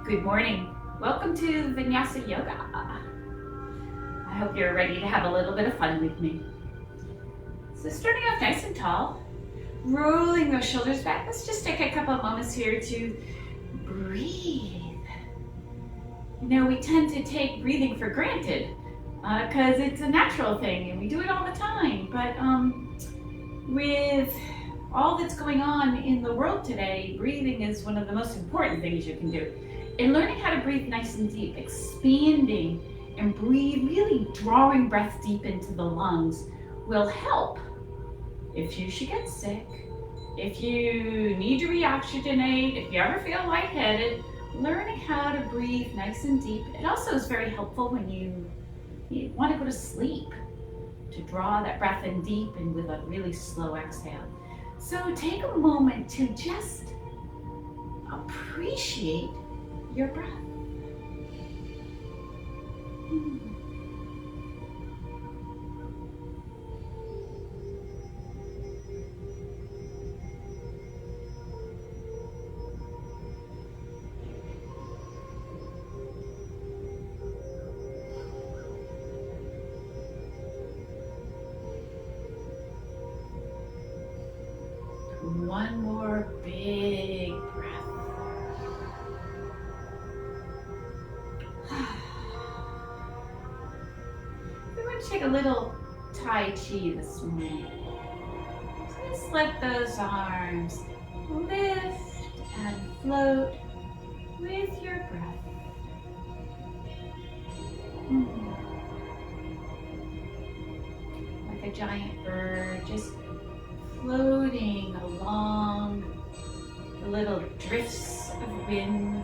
Good morning. Welcome to Vinyasa Yoga. I hope you're ready to have a little bit of fun with me. So starting off nice and tall, rolling those shoulders back. Let's just take a couple of moments here to breathe. You know, we tend to take breathing for granted because it's a natural thing and we do it all the time. But with all that's going on in the world today, breathing is one of the most important things you can do. And learning how to breathe nice and deep, expanding and breathe, really drawing breath deep into the lungs will help if you should get sick, if you need to reoxygenate, if you ever feel lightheaded. Learning how to breathe nice and deep. It also is very helpful when you want to go to sleep, to draw that breath in deep and with a really slow exhale. So take a moment to just appreciate your breath. One more big breath. We're going to take a little Tai Chi this morning. Just let those arms lift and float with your breath. Like a giant bird, just floating along the little drifts of wind.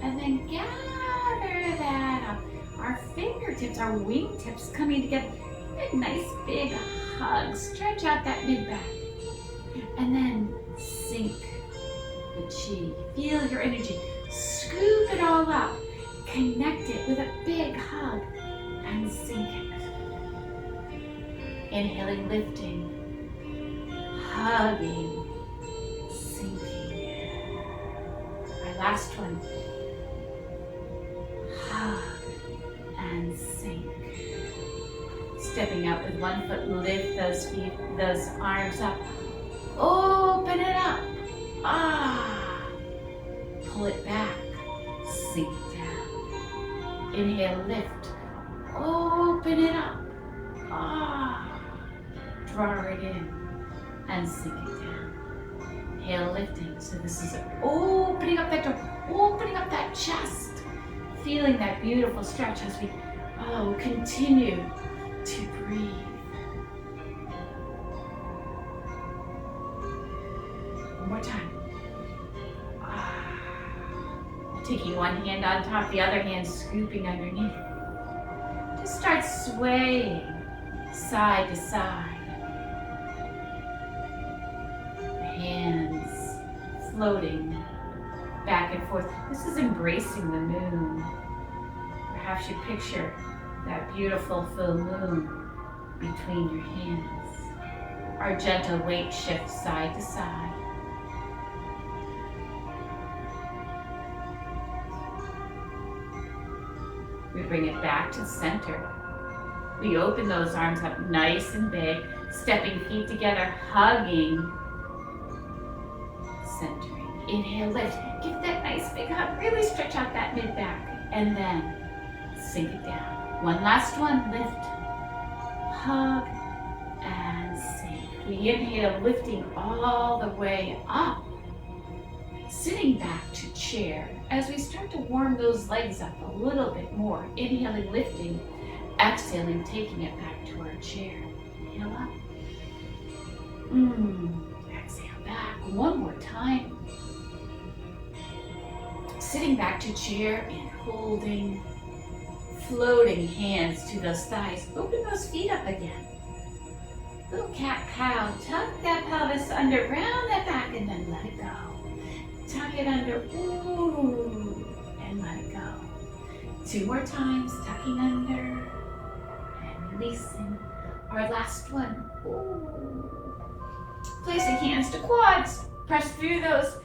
And then gather that up. Our fingertips, our wingtips coming together. A nice big hug. Stretch out that mid-back. And then sink the chi. Feel your energy. Scoop it all up. Connect it with a big hug and sink it. Inhaling, lifting, hugging, sinking. Our last one. Hug and sink. Stepping out with one foot, lift those feet, those arms up. Open it up. Pull it back, sink it down. Inhale, lift, open it up. Draw it in and sink it down. Inhale, lifting. So this is opening up that door, opening up that chest. Feeling that beautiful stretch as we continue to breathe. One more time. Taking one hand on top, the other hand scooping underneath. Just start swaying side to side. Hands floating back and forth. This is embracing the moon. Perhaps you picture that beautiful full moon between your hands. Our gentle weight shifts side to side. We bring it back to the center. We open those arms up nice and big, stepping feet together, hugging, centering. Inhale, lift. Give that nice big hug. Really stretch out that mid-back. And then sink it down. One last one. Lift, hug, and sink. We inhale, lifting all the way up. Sitting back to chair as we start to warm those legs up a little bit more. Inhaling, lifting, exhaling, taking it back to our chair. Inhale up. Exhale back. One more time. Sitting back to chair and holding, floating hands to those thighs. Open those feet up again. Little cat-cow. Tuck that pelvis under, round that back, and then let it go. Tuck it under, and let it go. 2 more times, tucking under Our last one. Ooh. Place the hands to quads. Press through those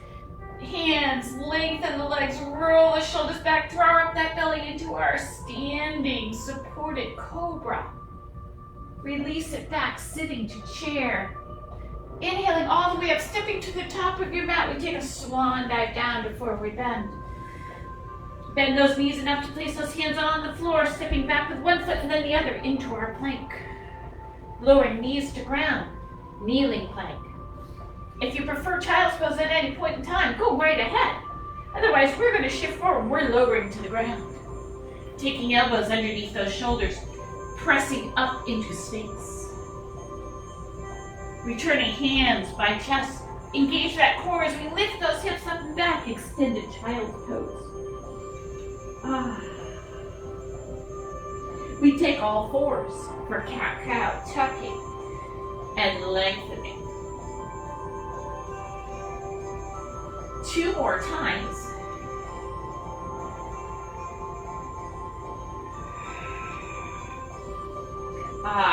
hands, lengthen the legs, roll the shoulders back, draw up that belly into our standing supported cobra. Release it back, sitting to chair. Inhaling all the way up, stepping to the top of your mat. We take a swan dive down to forward bend. Bend those knees enough to place those hands on the floor, stepping back with one foot and then the other into our plank. Lowering knees to ground, kneeling plank. If you prefer child's pose at any point in time, go right ahead. Otherwise, we're going to shift forward. We're lowering to the ground. Taking elbows underneath those shoulders, pressing up into space. Returning hands by chest. Engage that core as we lift those hips up and back. Extended child's pose. We take all fours for cat-cow, tucking and lengthening. 2 more times.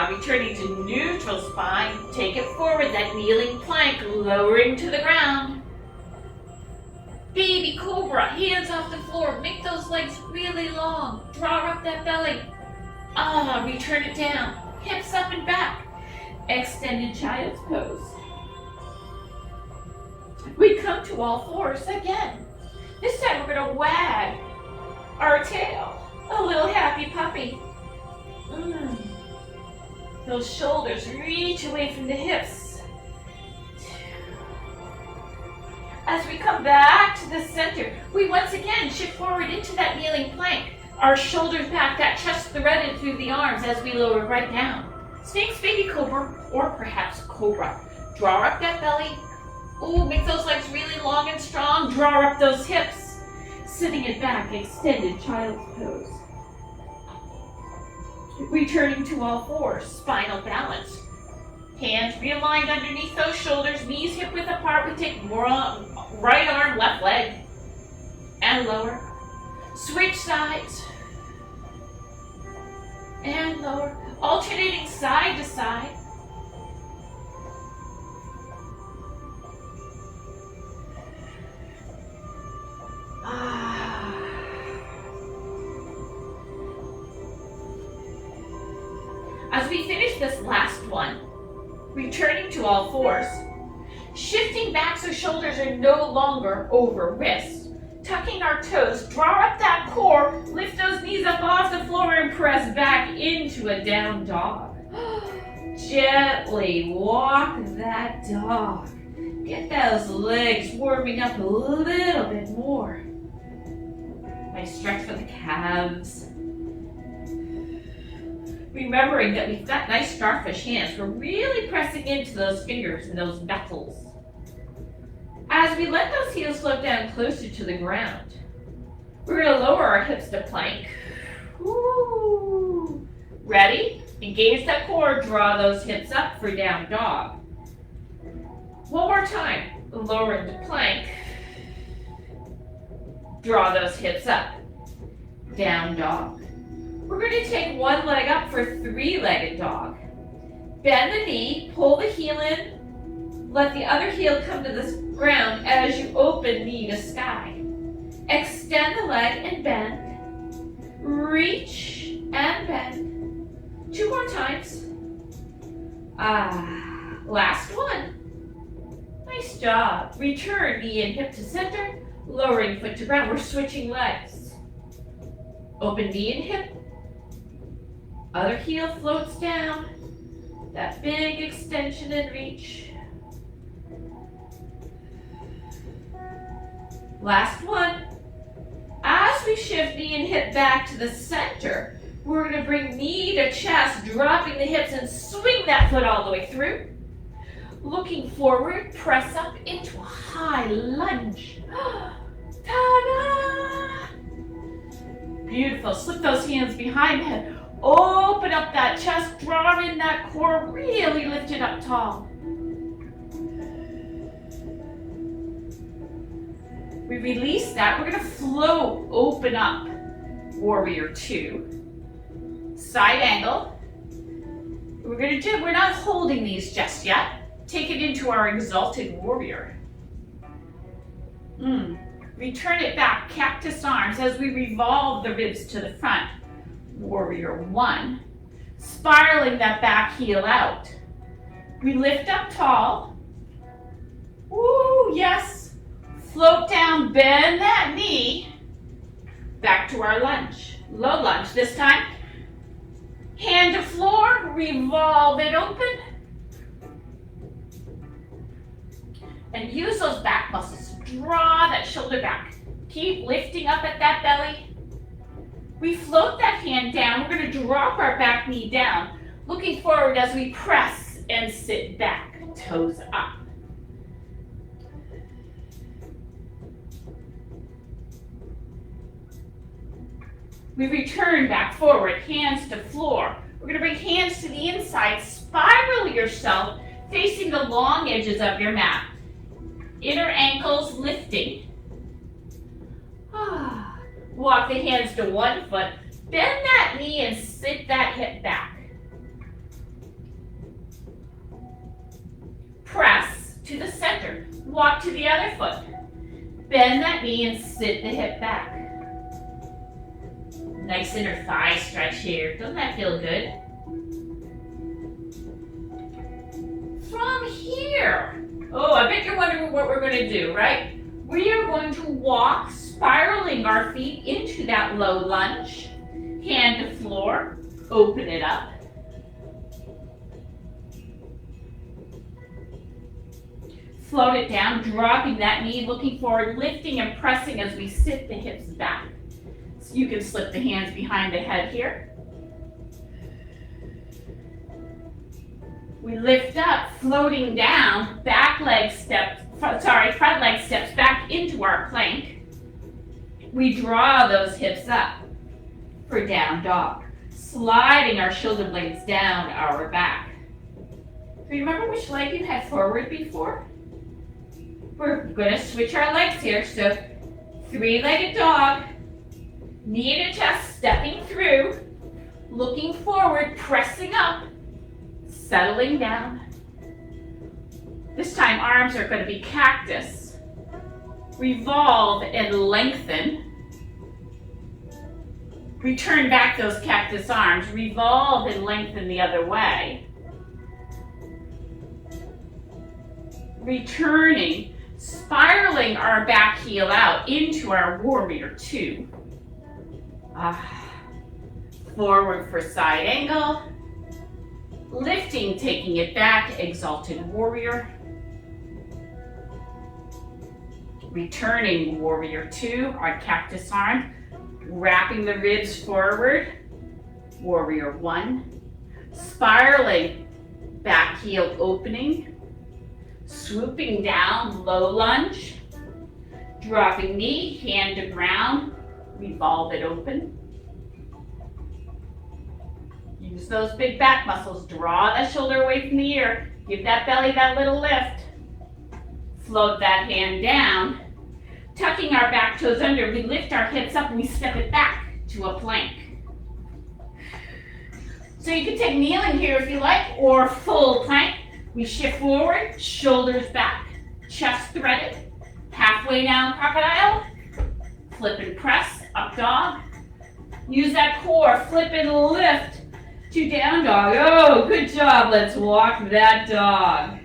Returning to neutral spine. Take it forward, that kneeling plank, lowering to the ground. Baby cobra, hands off the floor. Make those legs really long. Draw up that belly. Return it down. Hips up and back. Extended child's pose. We come to all fours again. This time we're going to wag our tail. A little happy puppy. Those shoulders reach away from the hips. As we come back to the center, we once again shift forward into that kneeling plank. Our shoulders back, that chest threaded through the arms as we lower right down. Sphinx baby cobra, or perhaps cobra. Draw up that belly. Make those legs really long and strong. Draw up those hips. Sitting it back, extended child's pose. Returning to all fours, spinal balance. Hands realigned underneath those shoulders, knees hip width apart. We take right arm, left leg, and lower. Switch sides, and lower. Alternating side to side. As we finish this last one, returning to all fours, shifting back so shoulders are no longer over wrists, tucking our toes, draw up that core, lift those knees up off the floor and press back into a down dog. Gently walk that dog. Get those legs warming up a little bit more. Nice stretch for the calves. Remembering that we've got nice starfish hands, we're really pressing into those fingers and those knuckles. As we let those heels slope down closer to the ground, we're going to lower our hips to plank. Woo. Ready? Engage that core, draw those hips up for down dog. One more time. Lower into plank. Draw those hips up. Down dog. We're going to take one leg up for three-legged dog. Bend the knee, pull the heel in, let the other heel come to the ground as you open knee to sky. Extend the leg and bend. Reach and bend. 2 more times. Last one. Nice job. Return knee and hip to center, lowering foot to ground. We're switching legs. Open knee and hip. Other heel floats down. That big extension and reach. Last one. As we shift knee and hip back to the center, we're going to bring knee to chest, dropping the hips and swing that foot all the way through. Looking forward, press up into a high lunge. Ta-da! Beautiful. Slip those hands behind the head. Open up that chest, draw in that core, really lift it up tall. We release that. We're going to float, open up. Warrior 2. Side angle. We're going we're not holding these just yet. Take it into our exalted warrior. Return it back, cactus arms, as we revolve the ribs to the front. Warrior 1. Spiraling that back heel out. We lift up tall. Ooh, yes. Float down, bend that knee. Back to our lunge. Low lunge this time. Hand to floor, revolve it open. And use those back muscles. Draw that shoulder back. Keep lifting up at that belly. We float that hand down. We're going to drop our back knee down. Looking forward as we press and sit back. Toes up. We return back forward, hands to floor. We're going to bring hands to the inside. Spiral yourself facing the long edges of your mat. Inner ankles lifting. Walk the hands to one foot. Bend that knee and sit that hip back. Press to the center. Walk to the other foot. Bend that knee and sit the hip back. Nice inner thigh stretch here. Doesn't that feel good? From here, I bet you're wondering what we're going to do, right? We are going to walk, spiraling our feet into that low lunge. Hand to floor, open it up. Float it down, dropping that knee, looking forward, lifting and pressing as we sit the hips back. So you can slip the hands behind the head here. We lift up, floating down, front leg steps back into our plank. We draw those hips up for down dog, sliding our shoulder blades down our back. Do you remember which leg you had forward before? We're going to switch our legs here. So 3-legged dog, knee to chest, stepping through, looking forward, pressing up, settling down. This time arms are going to be cactus. Revolve and lengthen. Return back those cactus arms. Revolve and lengthen the other way. Returning, spiraling our back heel out into our warrior 2. Forward for side angle. Lifting, taking it back, exalted warrior. Returning warrior 2, our cactus arm. Wrapping the ribs forward, warrior 1. Spiraling, back heel opening. Swooping down, low lunge. Dropping knee, hand to ground, revolve it open. Use those big back muscles. Draw that shoulder away from the ear. Give that belly that little lift. Float that hand down. Tucking our back toes under, we lift our hips up and we step it back to a plank. So you can take kneeling here if you like, or full plank. We shift forward, shoulders back, chest threaded. Halfway down crocodile. Flip and press, up dog. Use that core, flip and lift to down dog. Oh, good job. Let's walk that dog.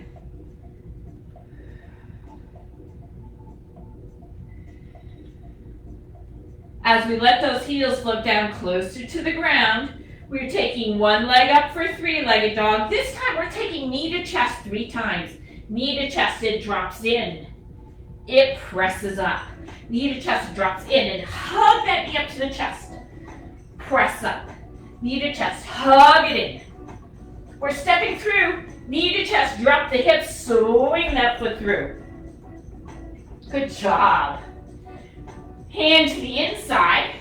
As we let those heels float down closer to the ground, we're taking one leg up for 3-legged dog. This time we're taking knee to chest 3 times. Knee to chest, it drops in. It presses up. Knee to chest drops in and hug that knee up to the chest. Press up. Knee to chest, hug it in. We're stepping through. Knee to chest, drop the hips, swing that foot through. Good job. Hand to the inside.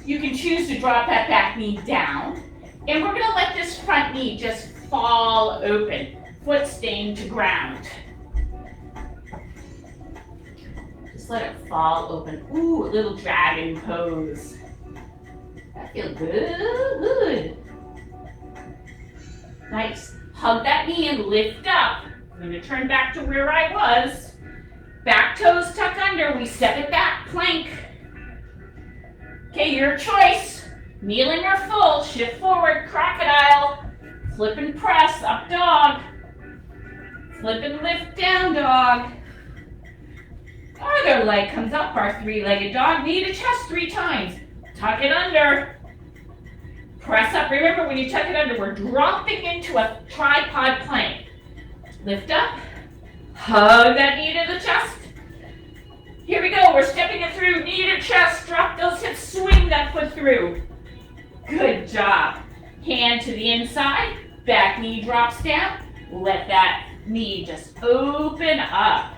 You can choose to drop that back knee down. And we're going to let this front knee just fall open. Foot staying to ground. Just let it fall open. Ooh, a little dragon pose. That feels good. Nice. Hug that knee and lift up. I'm going to turn back to where I was. Back toes tuck under. We step it back, plank. Okay, your choice. Kneeling or full. Shift forward, crocodile. Flip and press, up dog. Flip and lift, down dog. Other leg comes up, our three-legged dog. Knee to chest 3 times. Tuck it under. Press up. Remember, when you tuck it under, we're dropping into a tripod plank. Lift up. Hug that knee to the chest. Here we go. We're stepping it through. Knee to chest. Drop those hips. Swing that foot through. Good job. Hand to the inside. Back knee drops down. Let that knee just open up.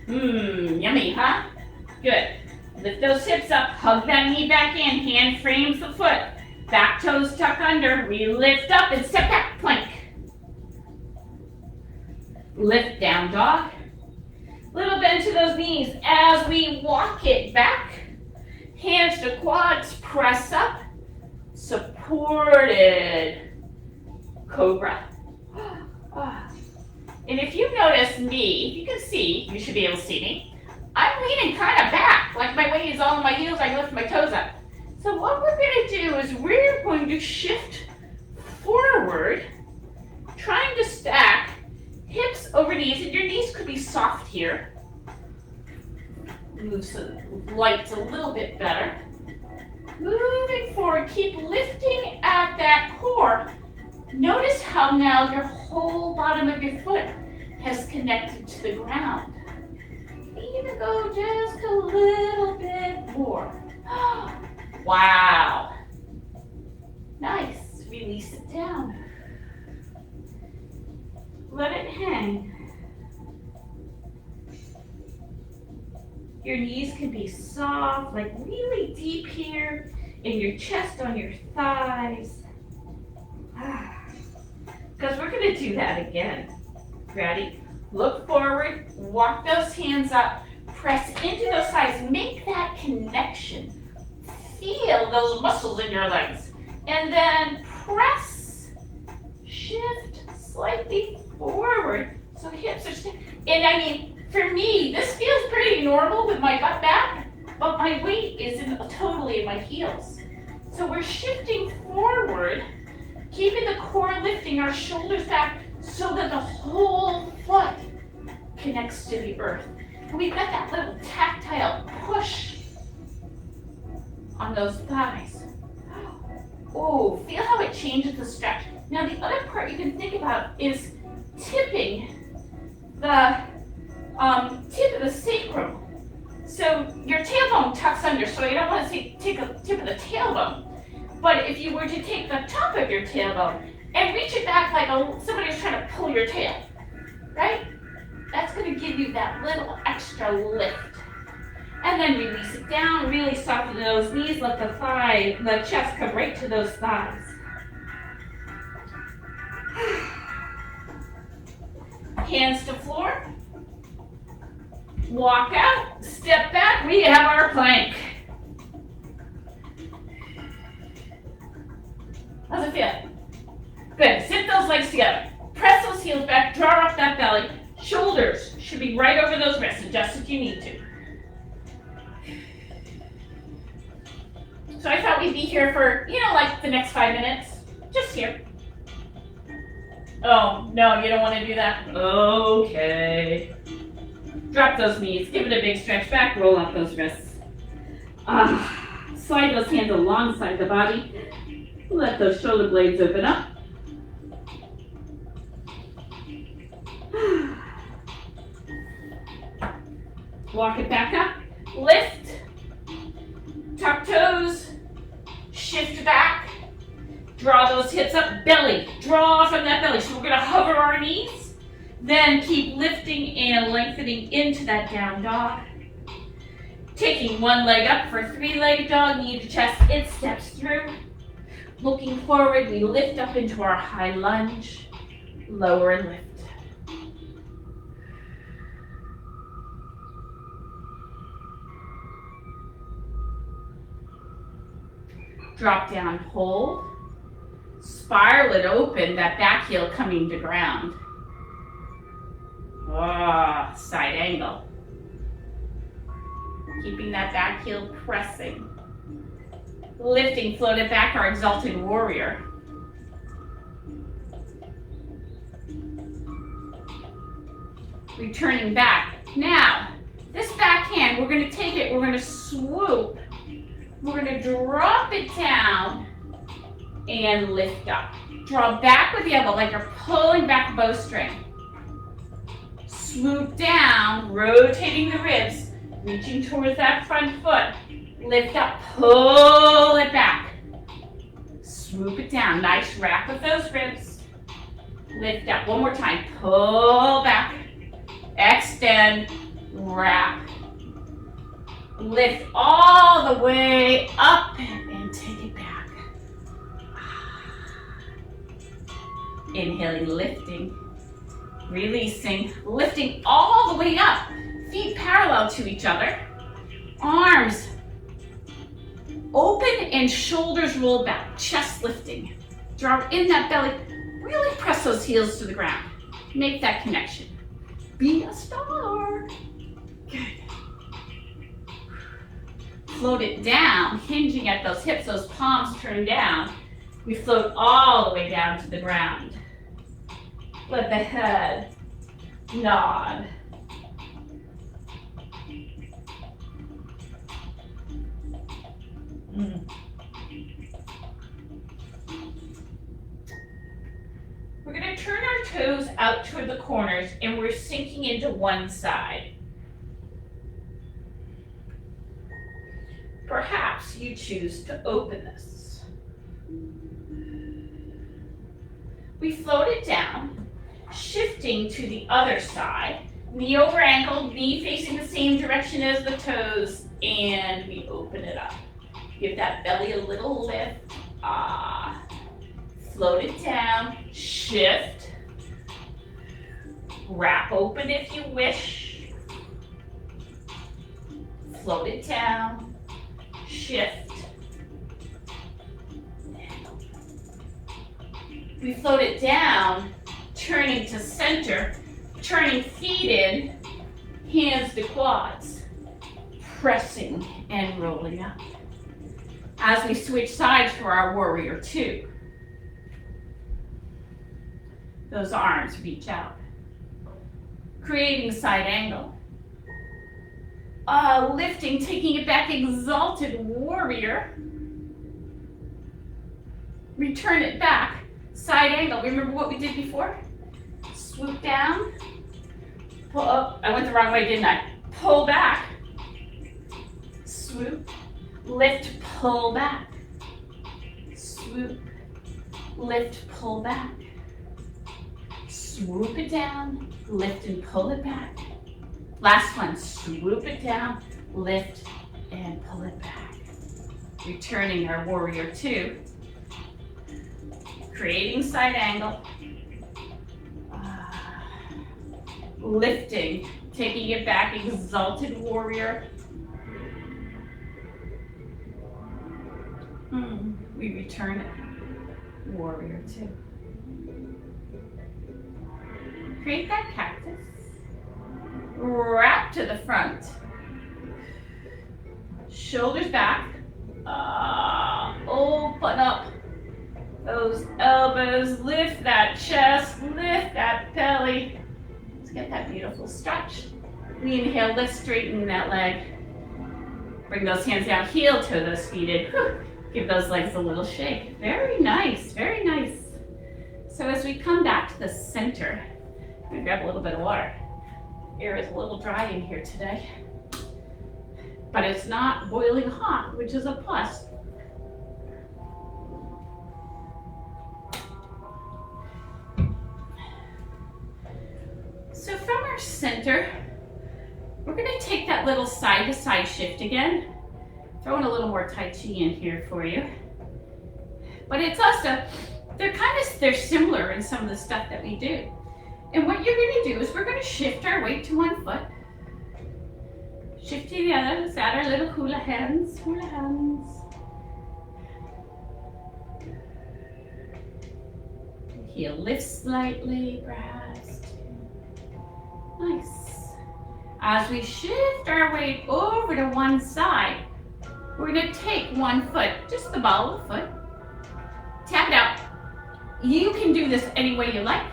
Yummy, huh? Good. Lift those hips up, hug that knee back in, hand frames the foot. Back toes tuck under, we lift up and step back, plank. Lift down dog. Little bend to those knees as we walk it back. Hands to quads, press up. Supported cobra. And if you notice me, if you can see, you should be able to see me, I'm leaning kind of back, like my weight is all on my heels, I lift my toes up. So what we're going to do is we're going to shift forward, trying to stack hips over knees, and your knees could be soft here. Move so the light's a little bit better. Moving forward, keep lifting at that core. Notice how now your whole bottom of your foot has connected to the ground. Even go just a little bit more. Wow. Nice. Release it down. Let it hang. Your knees can be soft, like really deep here in your chest, on your thighs. Because we're going to do that again. Ready? Look forward, walk those hands up, press into those thighs, make that connection. Feel those muscles in your legs. And then press, shift slightly forward. So hips are stiff. And I mean, for me, this feels pretty normal with my butt back, but my weight is totally in my heels. So we're shifting forward, keeping the core lifting, our shoulders back, so that the whole foot connects to the earth. And we've got that little tactile push on those thighs. Oh, feel how it changes the stretch. Now the other part you can think about is tipping the tip of the sacrum. So your tailbone tucks under, so you don't want to take a tip of the tailbone. But if you were to take the top of your tailbone and reach it back like somebody was trying to pull your tail, right? That's going to give you that little extra lift. And then release it down, really soften those knees, let the chest come right to those thighs. Hands to floor. Walk out, step back, we have our plank. How's it feel? Good, sit those legs together. Press those heels back, draw up that belly. Shoulders should be right over those wrists, adjust if you need to. So I thought we'd be here for, like the next 5 minutes. Just here. Oh, no, you don't want to do that? Okay. Drop those knees, give it a big stretch back, roll up those wrists. Slide those hands alongside the body. Let those shoulder blades open up. Walk it back up. Lift. Tuck toes. Shift back. Draw those hips up. Belly. Draw from that belly. So we're going to hover our knees. Then keep lifting and lengthening into that down dog. Taking one leg up for three-legged dog, knee to chest, it steps through. Looking forward, we lift up into our high lunge, lower and lift. Drop down, hold. Spiral it open, that back heel coming to ground. Ah, side angle. Keeping that back heel pressing. Lifting, float it back, our exalted warrior. Returning back. Now, this back hand, we're going to take it, we're going to swoop. We're going to drop it down and lift up. Draw back with the elbow like you're pulling back a bowstring. Swoop down, rotating the ribs, reaching towards that front foot. Lift up, pull it back. Swoop it down, nice wrap with those ribs. Lift up, one more time, pull back. Extend, wrap. Lift all the way up and take it back. Inhaling, lifting, releasing, lifting all the way up. Feet parallel to each other. Arms open and shoulders roll back. Chest lifting. Draw in that belly. Really press those heels to the ground. Make that connection. Be a star. Good. Float it down, hinging at those hips, those palms turn down. We float all the way down to the ground. Let the head nod. We're going to turn our toes out toward the corners and we're sinking into one side. Perhaps you choose to open this. We float it down, shifting to the other side. Knee over ankle, knee facing the same direction as the toes, and we open it up. Give that belly a little lift. Float it down, shift. Wrap open if you wish. Float it down, shift. We float it down, turning to center, turning feet in, hands to quads, pressing and rolling up. As we switch sides for our warrior two, those arms reach out, creating side angle. Lifting, taking it back, exalted warrior. Return it back, side angle. Remember what we did before? Swoop down, pull up. I went the wrong way, didn't I? Pull back, swoop, lift, pull back, swoop, lift, pull back, swoop it down, lift and pull it back. Last one, swoop it down, lift and pull it back. Returning our warrior two, creating side angle, lifting, taking it back, exalted warrior. We return it, warrior two. Create that cactus. Wrap to the front. Shoulders back. Open up those elbows. Lift that chest. Lift that belly. Let's get that beautiful stretch. We inhale, lift, straighten that leg. Bring those hands down, heel toe those feet in. Give those legs a little shake. Very nice, very nice. So as we come back to the center, I'm gonna grab a little bit of water. Air is a little dry in here today, but it's not boiling hot, which is a plus. So from our center, we're gonna take that little side to side shift again. Throwing a little more Tai Chi in here for you. But it's also, they're similar in some of the stuff that we do. And what you're going to do is we're going to shift our weight to one foot. Shift to the other. Let's add our little hula hands. Hula hands. Heel lifts slightly, perhaps. Nice. As we shift our weight over to one side, we're gonna take one foot, just the ball of the foot, tap it out. You can do this any way you like.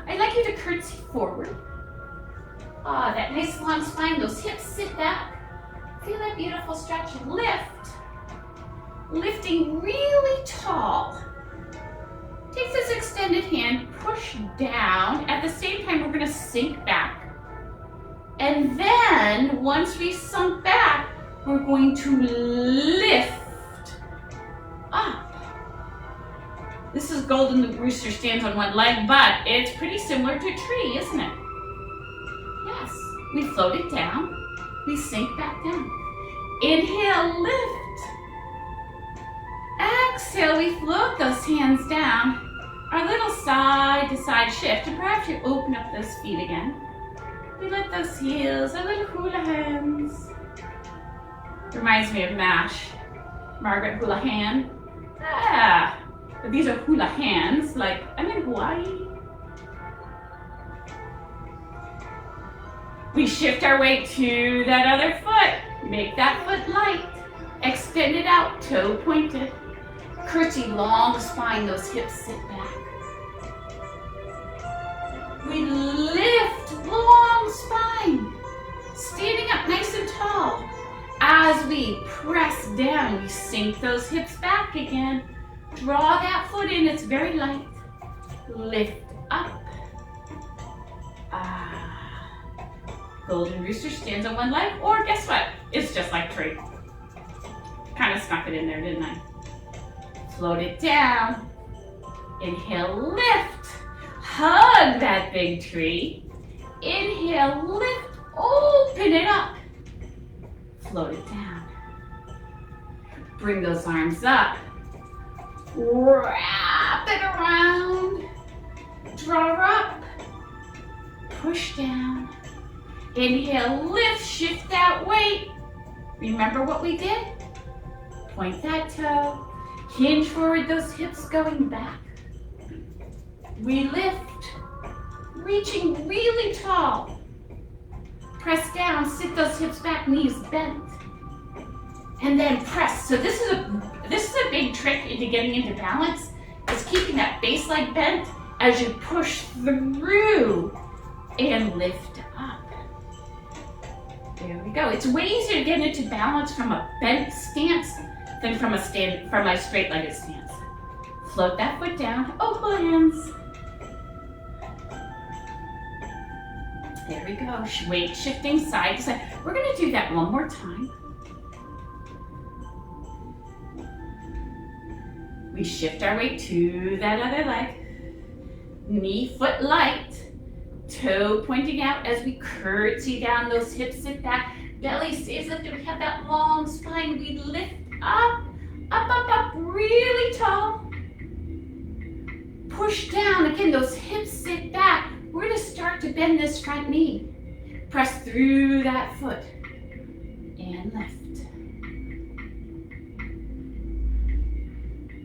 I'd like you to curtsy forward. Ah, that nice long spine, those hips sit back. Feel that beautiful stretch, lift. Lifting really tall. Take this extended hand, push down. At the same time, we're gonna sink back. And then, once we sunk back, we're going to lift up. This is Golden Rooster stands on one leg, but it's pretty similar to a tree, isn't it? Yes. We float it down. We sink back down. Inhale, lift. Exhale, we float those hands down. Our little side to side shift, and perhaps you open up those feet again. We let those heels, our little hula hands. Reminds me of MASH, Margaret Houlihan. Ah, but these are hula hands, like I'm in Hawaii. We shift our weight to that other foot. Make that foot light. Extend it out, toe pointed. Curtsy, long spine, those hips sit back. We lift, long spine. Standing up nice and tall. As we press down, we sink those hips back again. Draw that foot in, it's very light. Lift up. Golden Rooster stands on one leg, or guess what? It's just like tree. Kind of snuck it in there, didn't I? Float it down. Inhale, lift. Hug that big tree. Inhale, lift. Open it up. Float it down. Bring those arms up. Wrap it around. Draw up. Push down. Inhale, lift, shift that weight. Remember what we did? Point that toe. Hinge forward, those hips going back. We lift, reaching really tall. Press down, sit those hips back, knees bent. And then press. So this is a big trick into getting into balance, is keeping that base leg bent as you push through and lift up. There we go. It's way easier to get into balance from a bent stance than from a straight-legged stance. Float that foot down. Open hands. There we go. Weight shifting side to side. We're going to do that one more time. We shift our weight to that other leg. Knee, foot light. Toe pointing out as we curtsy down, those hips sit back. Belly stays lifted. We have that long spine. We lift up, up, up, up, really tall. Push down. Again, those hips sit back. We're going to start to bend this front knee. Press through that foot and lift.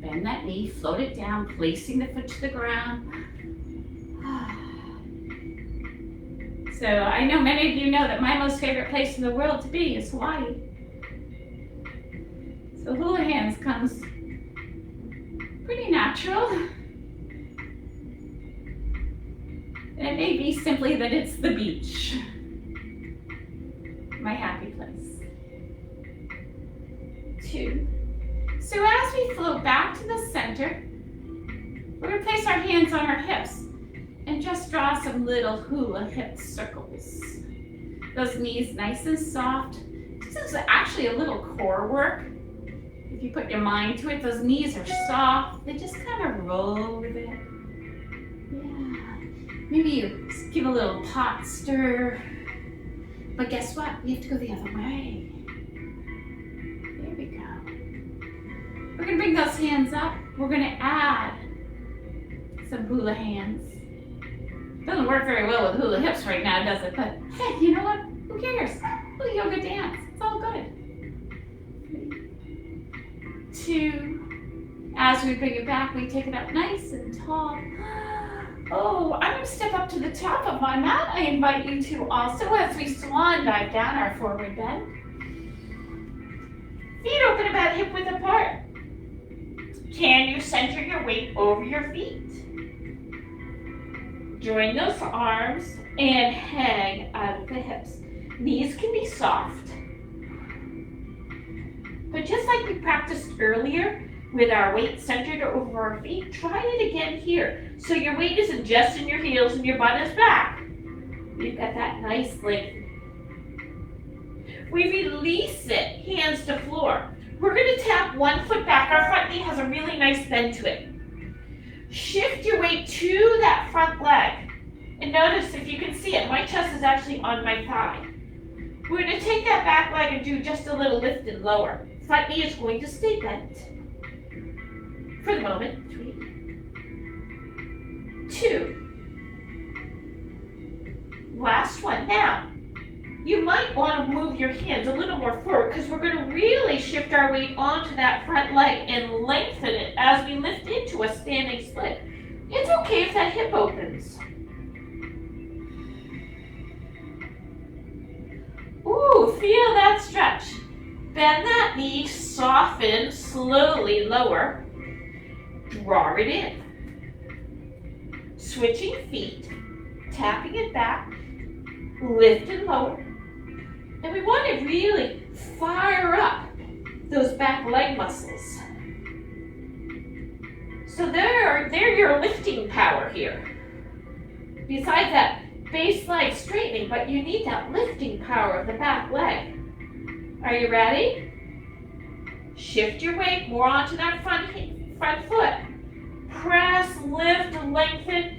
Bend that knee, float it down, placing the foot to the ground. So I know many of you know that my most favorite place in the world to be is Hawaii. So hula hands comes pretty natural. And it may be simply that it's the beach. My happy place. 2. So as we float back to the center, we're going to place our hands on our hips and just draw some little hula hip circles. Those knees nice and soft. This is actually a little core work. If you put your mind to it, those knees are soft. They just kind of roll with it. Maybe you give a little pot stir. But guess what? We have to go the other way. There we go. We're going to bring those hands up. We're going to add some hula hands. Doesn't work very well with hula hips right now, does it? But hey, you know what? Who cares? Hula yoga dance. It's all good. 3, 2, As we bring it back, we take it up nice and tall. Oh, I'm going to step up to the top of my mat. I invite you to also, as we swan dive down our forward bend. Feet open about hip width apart. Can you center your weight over your feet? Join those arms and hang out of the hips. Knees can be soft. But just like we practiced earlier, with our weight centered over our feet, try it again here. So your weight isn't just in your heels and your butt is back. You've got that nice length. We release it, hands to floor. We're going to tap one foot back. Our front knee has a really nice bend to it. Shift your weight to that front leg. And notice, if you can see it, my chest is actually on my thigh. We're going to take that back leg and do just a little lift and lower. Front knee is going to stay bent. For the moment, 3, 2. Last one. Now, you might want to move your hands a little more forward because we're going to really shift our weight onto that front leg and lengthen it as we lift into a standing split. It's okay if that hip opens. Ooh, feel that stretch. Bend that knee, soften, slowly lower. Draw it in. Switching feet, tapping it back, lift and lower. And we want to really fire up those back leg muscles. So they're your lifting power here. Besides that base leg straightening, but you need that lifting power of the back leg. Are you ready? Shift your weight more onto that front foot. Press, lift, lengthen.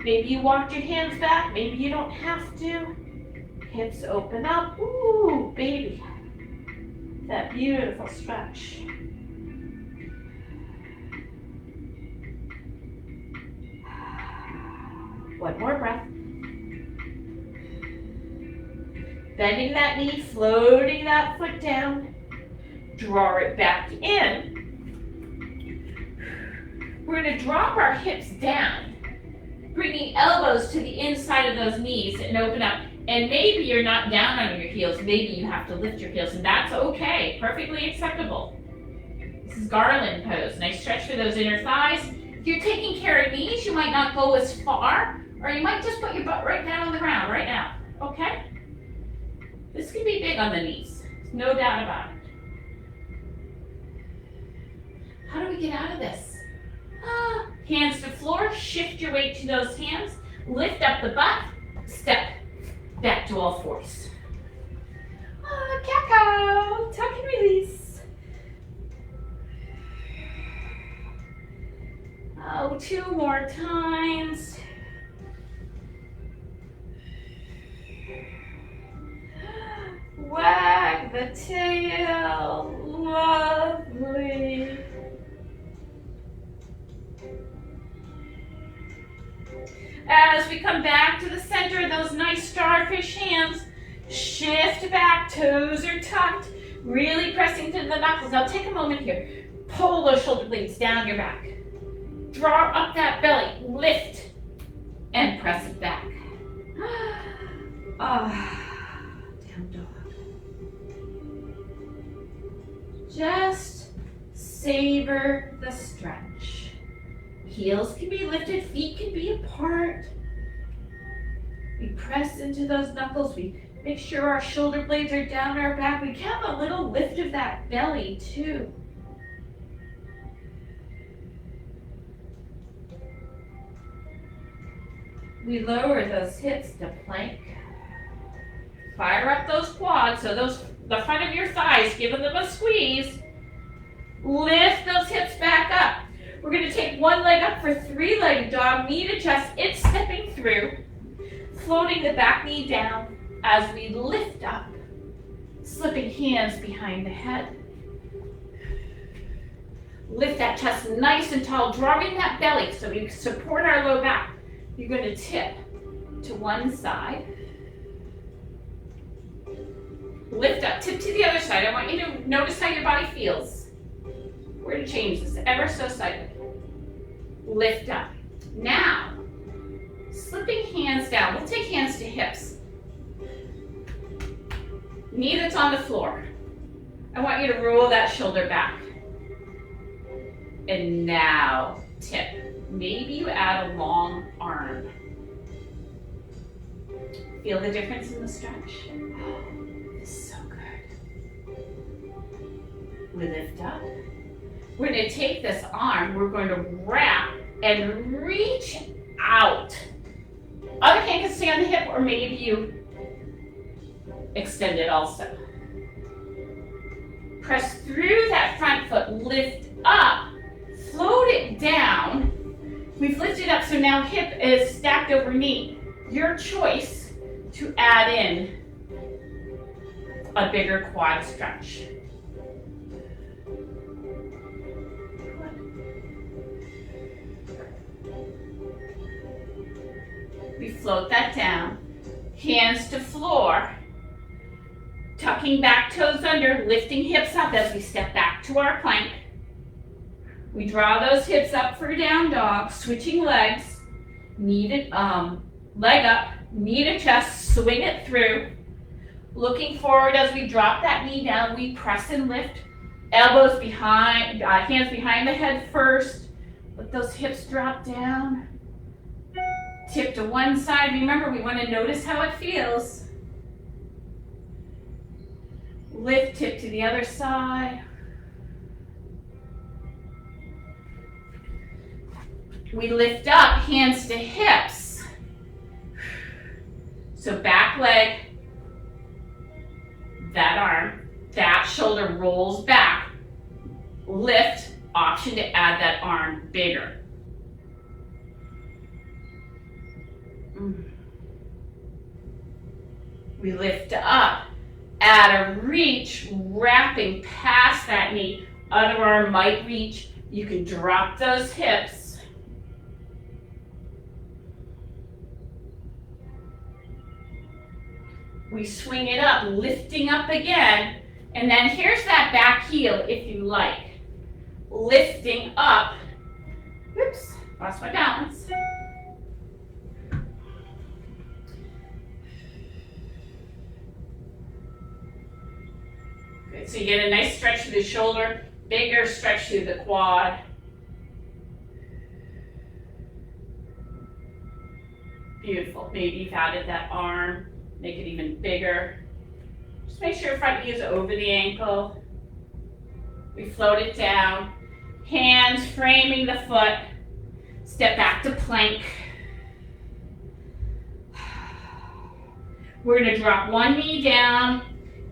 Maybe you walked your hands back. Maybe you don't have to. Hips open up. Ooh, baby. That beautiful stretch. One more breath. Bending that knee, floating that foot down. Draw it back in. We're going to drop our hips down, bringing elbows to the inside of those knees and open up. And maybe you're not down on your heels. Maybe you have to lift your heels, and that's okay. Perfectly acceptable. This is garland pose. Nice stretch for those inner thighs. If you're taking care of knees, you might not go as far, or you might just put your butt right down on the ground right now. Okay? This can be big on the knees. There's no doubt about it. How do we get out of this? Hands to floor, shift your weight to those hands, lift up the butt, step back to all fours. Cat-cow, tuck and release. Oh, 2 more times. Wag the tail, lovely. As we come back to the center of those nice starfish hands, shift back, toes are tucked, really pressing to the knuckles. Now take a moment here. Pull those shoulder blades down your back. Draw up that belly, lift, and press it back. Down dog. Just savor the stretch. Heels can be lifted, feet can be apart. We press into those knuckles. We make sure our shoulder blades are down our back. We have a little lift of that belly too. We lower those hips to plank. Fire up those quads, so the front of your thighs, giving them a squeeze. Lift those hips back up. We're going to take one leg up for 3-legged dog, knee to chest. It's stepping through, floating the back knee down as we lift up, slipping hands behind the head. Lift that chest nice and tall, drawing that belly so we support our low back. You're going to tip to one side. Lift up, tip to the other side. I want you to notice how your body feels. We're We're gonna change this ever so slightly. Lift up. Now, slipping hands down. We'll take hands to hips. Knee that's on the floor. I want you to roll that shoulder back. And now, tip. Maybe you add a long arm. Feel the difference in the stretch? Oh, this is so good. We lift up. We're going to take this arm, we're going to wrap and reach out. Other hand can stay on the hip, or maybe you extend it also. Press through that front foot, lift up, float it down. We've lifted up, so now hip is stacked over knee. Your choice to add in a bigger quad stretch. We float that down, hands to floor, tucking back toes under, lifting hips up as we step back to our plank. We draw those hips up for down dog, switching legs, leg up, knee to chest, swing it through. Looking forward as we drop that knee down, we press and lift, elbows behind, hands behind the head first. Let those hips drop down. Tip to one side. Remember, we want to notice how it feels. Lift, tip to the other side. We lift up, hands to hips. So back leg, that arm, that shoulder rolls back. Lift, option to add that arm bigger. We lift up, add a reach, wrapping past that knee. Other arm might reach. You can drop those hips. We swing it up, lifting up again. And then here's that back heel if you like. Lifting up. Oops, lost my balance. Good, so you get a nice stretch through the shoulder, bigger stretch through the quad. Beautiful. Maybe you've added that arm, make it even bigger. Just make sure front knee is over the ankle. We float it down. Hands framing the foot. Step back to plank. We're going to drop one knee down,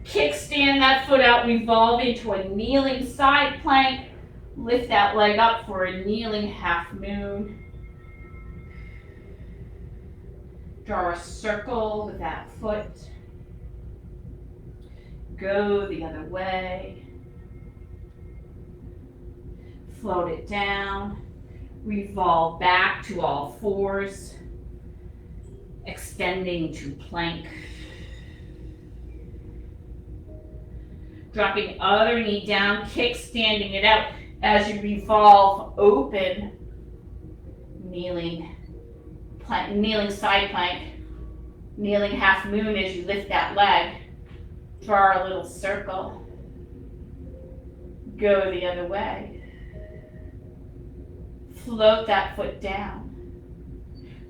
kickstand that foot out, revolve into a kneeling side plank. Lift that leg up for a kneeling half moon. Draw a circle with that foot. Go the other way. Float it down. Revolve back to all fours. Extending to plank. Dropping other knee down, kickstanding it out as you revolve open. Kneeling side plank. Kneeling half moon as you lift that leg. Draw a little circle. Go the other way. Float that foot down.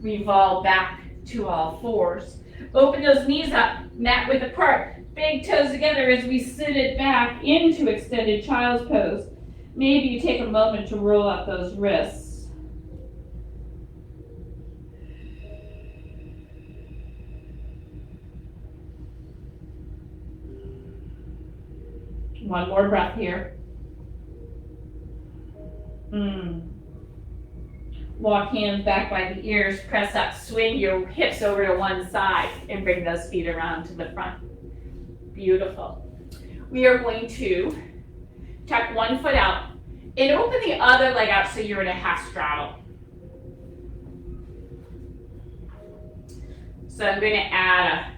Revolve back to all fours. Open those knees up, mat width apart. Big toes together as we sit it back into extended child's pose. Maybe you take a moment to roll up those wrists. One more breath here. Walk hands back by the ears, press up, swing your hips over to one side and bring those feet around to the front. Beautiful. We are going to tuck one foot out and open the other leg out so you're in a half straddle. So I'm going to add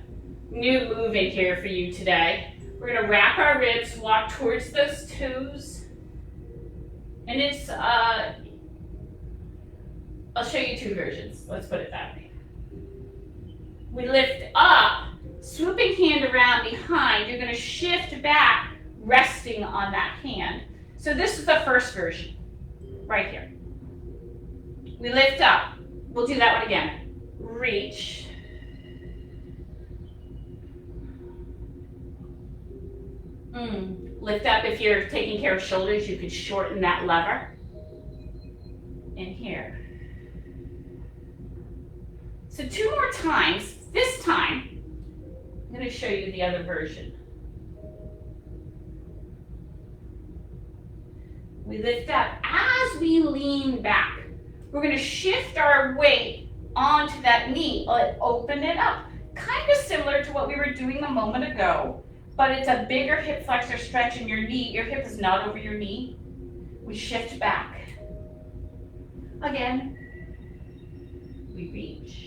a new move in here for you today. We're going to wrap our ribs, walk towards those toes. And it's, I'll show you two versions. Let's put it that way. We lift up, swooping hand around behind. You're going to shift back, resting on that hand. So this is the first version, right here. We lift up. We'll do that one again. Reach. Lift up. If you're taking care of shoulders, you could shorten that lever. And here. So 2 more times. This time, I'm going to show you the other version. We lift up. As we lean back, we're going to shift our weight onto that knee. Open it up. Kind of similar to what we were doing a moment ago, but it's a bigger hip flexor stretch in your knee. Your hip is not over your knee. We shift back. Again, we reach.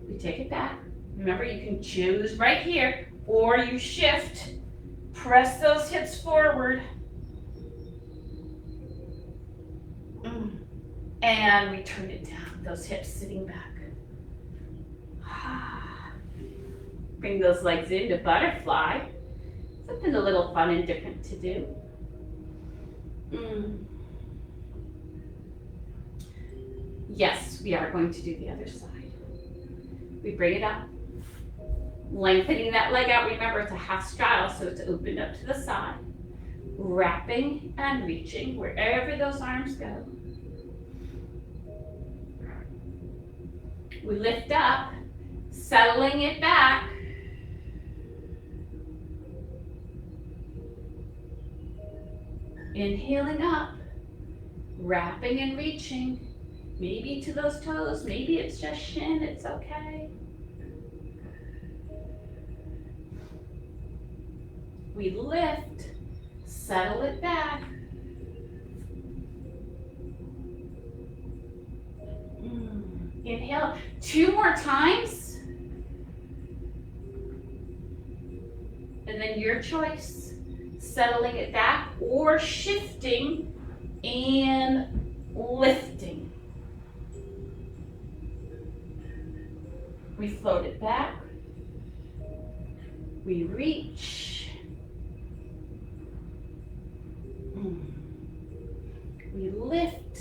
We take it back. Remember, you can choose right here, or you shift. Press those hips forward. And we turn it down, those hips sitting back. Bring those legs into butterfly. Something a little fun and different to do. Yes, we are going to do the other side. We bring it up, lengthening that leg out. Remember, it's a half straddle, so it's opened up to the side. Wrapping and reaching wherever those arms go. We lift up, settling it back. Inhaling up, wrapping and reaching. Maybe to those toes, maybe it's just shin, it's okay. We lift, settle it back. Inhale 2 more times. And then your choice, settling it back or shifting and lifting. We float it back. We reach. We lift.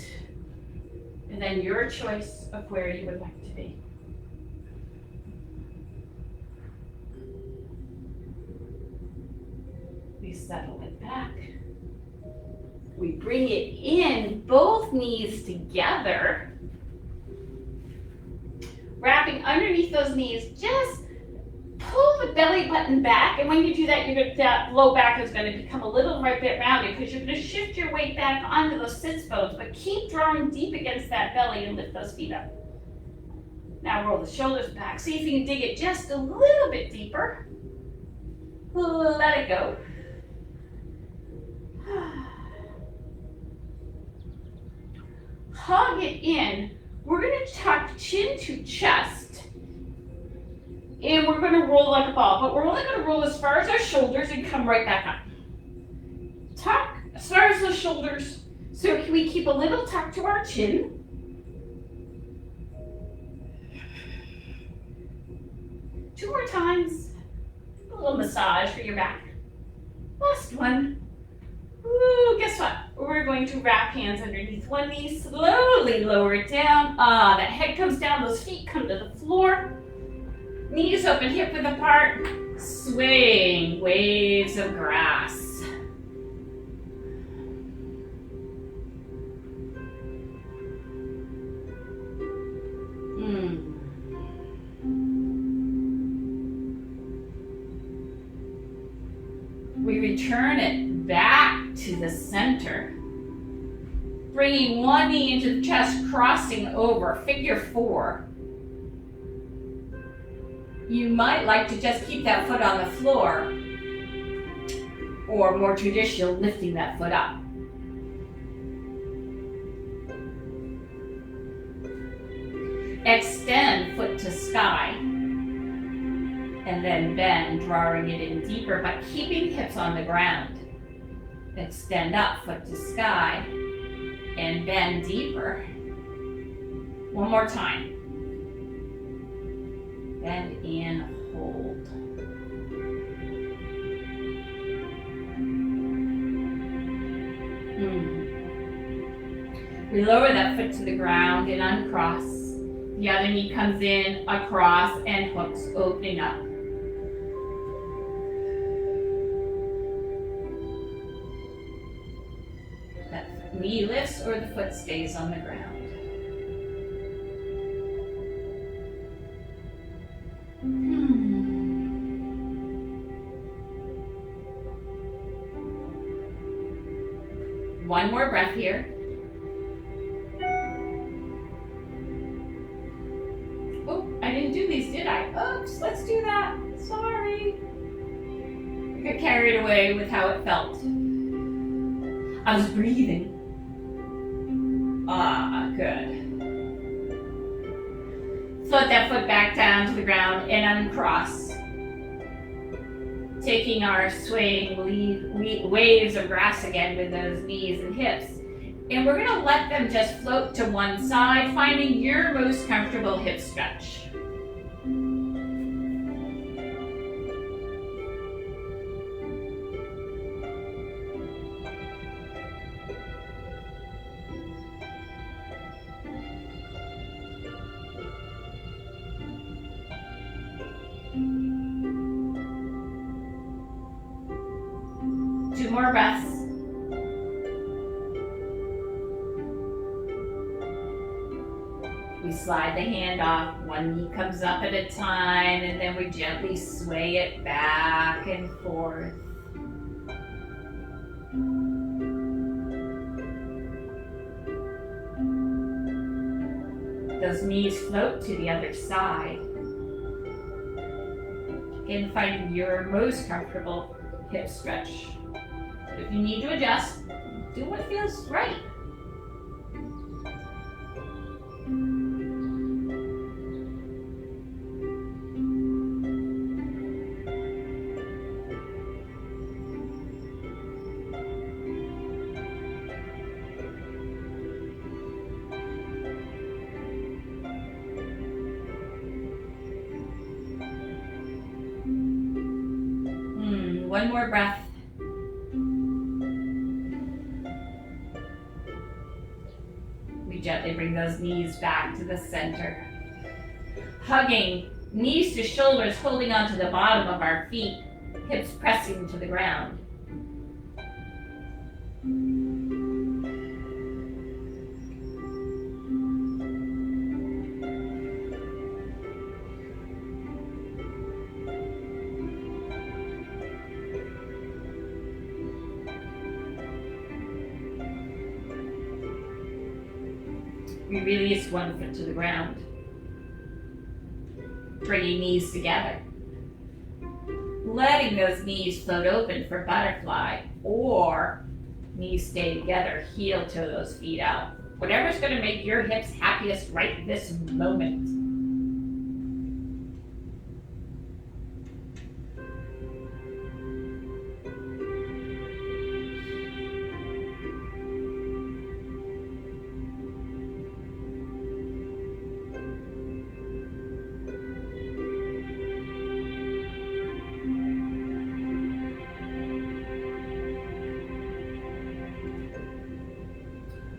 And then your choice of where you would like to be. We settle it back. We bring it in, both knees together. Wrapping underneath those knees, just pull the belly button back. And when you do that, that low back is going to become a little bit rounded because you're going to shift your weight back onto those sits bones. But keep drawing deep against that belly and lift those feet up. Now roll the shoulders back. See if you can dig it just a little bit deeper. Let it go. Hug it in. We're going to tuck chin to chest, and we're going to roll like a ball, but we're only going to roll as far as our shoulders and come right back up. Tuck as far as the shoulders, so we keep a little tuck to our chin. Two more times. A little massage for your back. Last one. Ooh, guess what? We're going to wrap hands underneath one knee, slowly lower it down. That head comes down, those feet come to the floor. Knees open, hip width apart. Swaying waves of grass. We return it back to the center. Bringing one knee into the chest, crossing over, figure 4. You might like to just keep that foot on the floor, or more traditional, lifting that foot up. Extend foot to sky, and And then bend, drawing it in deeper, but keeping hips on the ground. Extend up, foot to sky, and bend deeper. One more time. Bend in, hold. We lower that foot to the ground and uncross. The other knee comes in, across, and hooks, opening up. That knee lifts or the foot stays on the ground. One more breath here. Oh, I didn't do these, did I? Oops, let's do that. Sorry. I got carried away with how it felt. I was breathing. Ah, good. Float that foot back down to the ground and uncross. Taking our swaying waves of grass again with those knees and hips. And we're gonna let them just float to one side, finding your most comfortable hip stretch. Two more breaths. We slide the hand off, one knee comes up at a time, and then we gently sway it back and forth. Those knees float to the other side. Again, find your most comfortable hip stretch. But if you need to adjust, do what feels right. One more breath. We gently bring those knees back to the center. Hugging knees to shoulders, holding onto the bottom of our feet, hips pressing to the ground. We release one foot to the ground, bringing knees together. Letting those knees float open for butterfly, or knees stay together, heel toe those feet out. Whatever's going to make your hips happiest right this moment.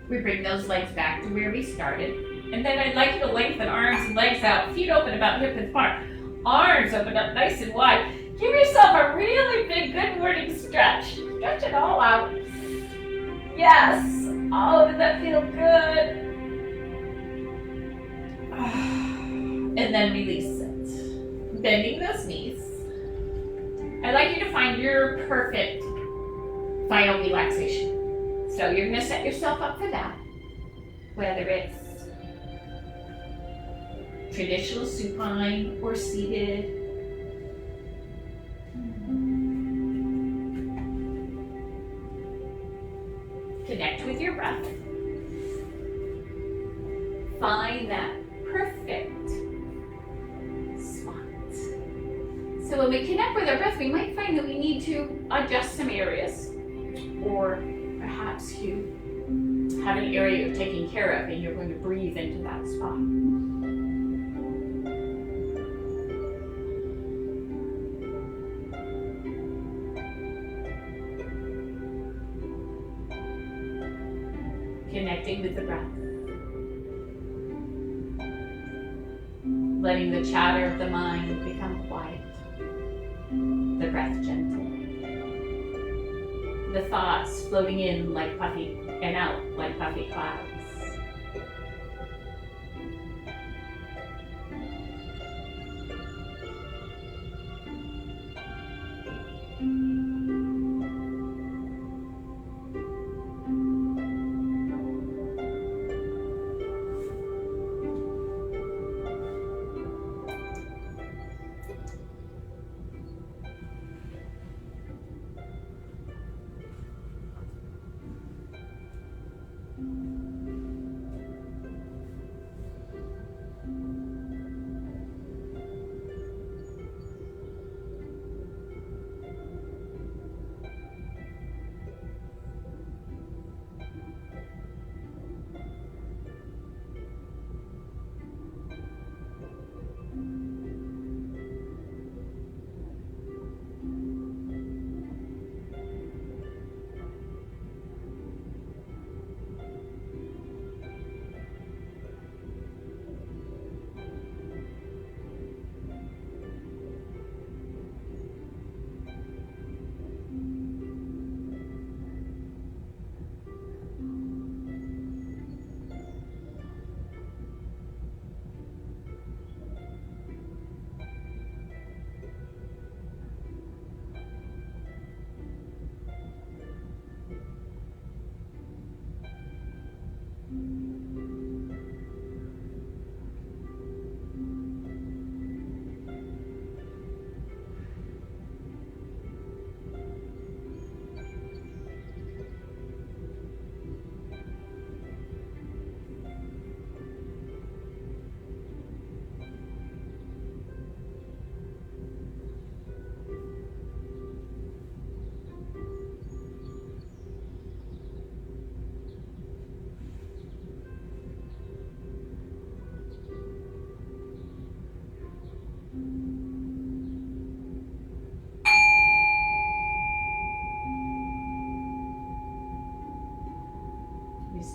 We bring those legs back to where we started. And then I'd like you to lengthen arms and legs out. Feet open about hip width apart. Arms open up nice and wide. Give yourself a really big good morning stretch. Stretch it all out. Yes. Oh, did that feel good? And then release it. Bending those knees. I'd like you to find your perfect final relaxation. So you're going to set yourself up for that, whether it's traditional supine or seated. Connect with your breath. Find that perfect spot. So So when we connect with our breath, we might find that we need to adjust some areas, or perhaps you have an area you're taking care of and you're going to breathe into that spot. Connecting with the breath. Letting the chatter of the mind become quiet. The breath gentle. The thoughts floating in like puffy and out like puffy clouds.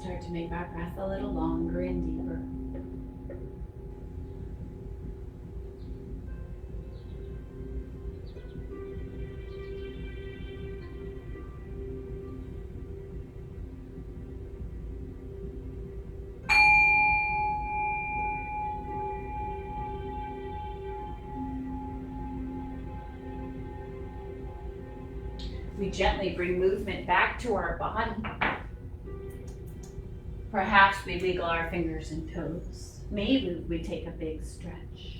Start to make our breath a little longer and deeper. We gently bring movement back to our body. Perhaps we wiggle our fingers and toes. Maybe we take a big stretch.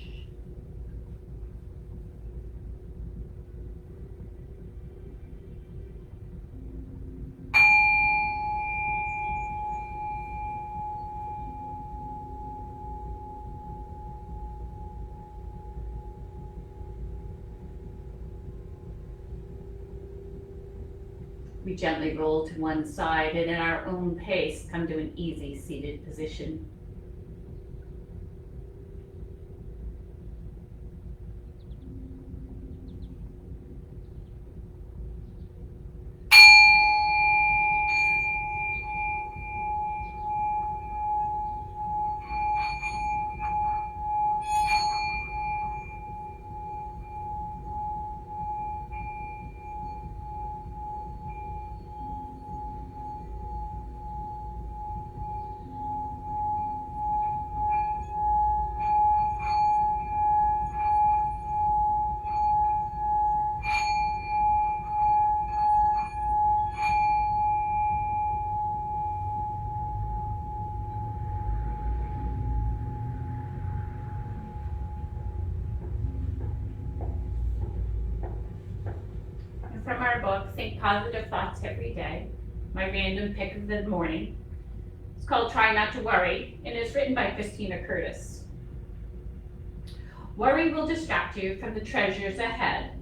We gently roll to one side and at our own pace come to an easy seated position. From our book, Think Positive Thoughts Every Day, my random pick of the morning. It's called Try Not to Worry, and it's written by Christina Curtis. Worry will distract you from the treasures ahead.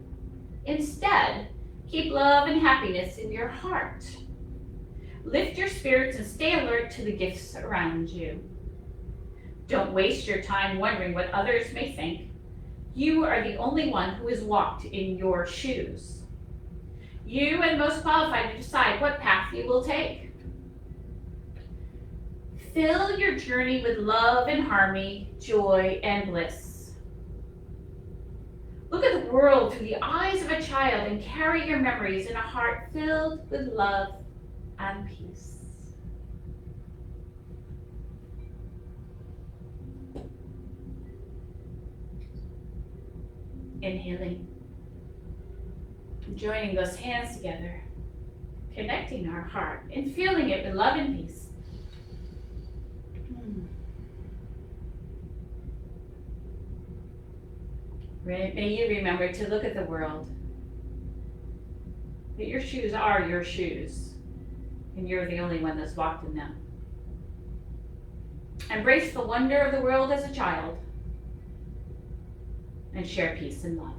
Instead, keep love and happiness in your heart. Lift your spirits and stay alert to the gifts around you. Don't waste your time wondering what others may think. You are the only one who has walked in your shoes. You are the most qualified to decide what path you will take. Fill your journey with love and harmony, joy and bliss. Look at the world through the eyes of a child and carry your memories in a heart filled with love and peace. Inhaling, joining those hands together, connecting our heart and feeling it with love and peace. May you remember to look at the world, that your shoes are your shoes, and you're the only one that's walked in them. Embrace the wonder of the world as a child, and share peace and love.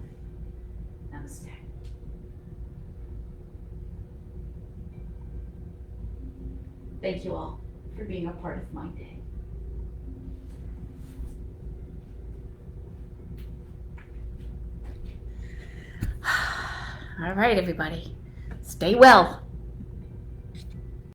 Namaste. Thank you all for being a part of my day. All right, everybody. Stay well.